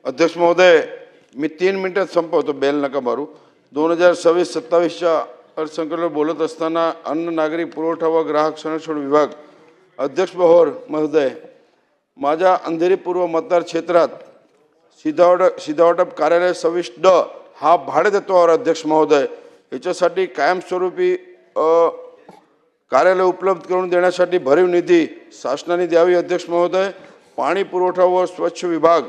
अध्यक्ष महोदय, मी 3 मिनिटात संपवतो, बेल नका मारू। 2026-27च्या अर्थसंकल्पावर बोलत असताना अन्न नागरी पुरवठा व ग्राहक संरक्षण विभाग अध्यक्ष महोदय, माझ्या अंधेरी पूर्व मतदार क्षेत्रात सीधावाटप कार्यालय 26D हा भाडेतत्वावर अध्यक्ष महोदय, याच्यासाठी कायमस्वरूपी कार्यालय उपलब्ध करून देण्यासाठी भरीव निधी शासनाने द्यावी अध्यक्ष महोदय। पाणी पुरवठा व स्वच्छ विभाग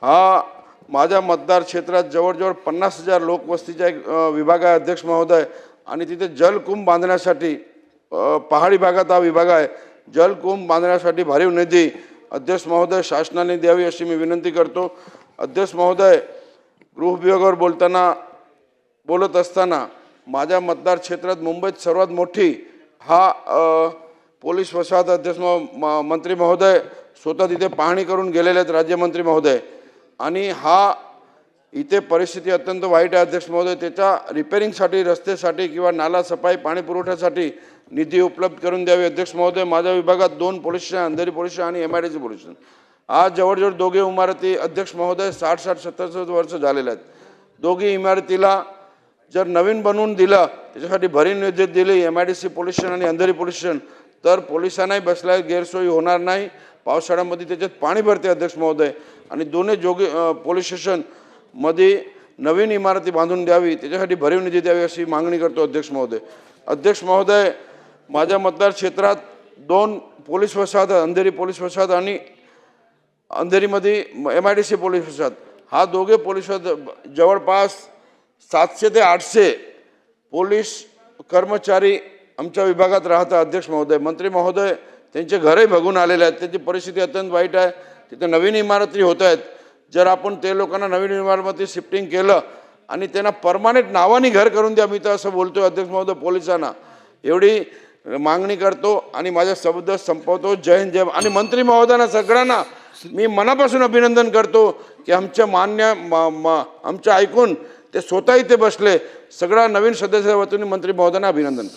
हा माझ्या मतदार क्षेत्रात जवळजवळ 50,000 लोकवस्तीचा एक विभाग आहे अध्यक्ष महोदय, आणि तिथे जलकुंभ बांधण्यासाठी पहाडी भागात हा विभाग आहे। जलकुंभ बांधण्यासाठी भरीव निधी अध्यक्ष महोदय शासनाने द्यावी अशी मी विनंती करतो। अध्यक्ष महोदय, गृह विभागावर बोलत असताना माझ्या मतदार क्षेत्रात मुंबईत सर्वात मोठी हा पोलीस वसाहत अध्यक्ष मंत्री महोदय स्वतः तिथे पाहणी करून गेलेले आहेत राज्यमंत्री महोदय, आणि हा इथे परिस्थिती अत्यंत वाईट आहे अध्यक्ष महोदय। त्याच्या रिपेरिंगसाठी, रस्त्यासाठी किंवा नाला सफाई, पाणी पुरवठ्यासाठी निधी उपलब्ध करून द्यावी अध्यक्ष महोदय। माझ्या विभागात 2 police station, Andheri police station आणि MIDC पोलीस स्टेशन, आज जवळजवळ दोघे इमारती अध्यक्ष महोदय 60-70 वर्ष झालेले आहेत। दोघी इमारतीला जर नवीन बनवून दिलं, त्याच्यासाठी भरीव निधी दिली MIDC पोलीस स्टेशन आणि अंधेरी पोलीस स्टेशन, तर पोलिसांनाही बसल्या गैरसोयी होणार नाही। पावसाळ्यामध्ये त्याच्यात पाणी भरते अध्यक्ष महोदय, आणि दोन्ही पोलीस स्टेशनमध्ये नवीन इमारती बांधून द्यावी, त्याच्यासाठी भरीव निधी द्यावी अशी मागणी करतो अध्यक्ष महोदय। अध्यक्ष महोदय, माझ्या मतदार क्षेत्रात 2 पोलीस वसाहत, अंधेरी पोलीस वसाहत आणि अंधेरीमध्ये MIDC पोलीस वसाहत, हा दोघे पोलीस जवळपास 700 ते 800 पोलीस कर्मचारी आमच्या विभागात राहतात अध्यक्ष महोदय। मंत्री महोदय त्यांचे घरही बघून आलेले आहेत, त्यांची परिस्थिती अत्यंत वाईट आहे। तिथे नवीन इमारती होत आहेत, जर आपण ते लोकांना नवीन इमारतीमध्ये शिफ्टिंग केलं आणि त्यांना परमानेंट नावाने घर करून द्या, मी तर असं बोलतो अध्यक्ष महोदय पोलिसांना, एवढी मागणी करतो आणि माझ्या शब्द संपवतो। जय हिंद, जय। आणि मंत्री महोदयांना सगळ्यांना मी मनापासून अभिनंदन करतो की आमच्या ऐकून ते स्वतः इथे बसले। सगळ्या नवीन सदस्याच्या वतीने मंत्री महोदयांना अभिनंदन।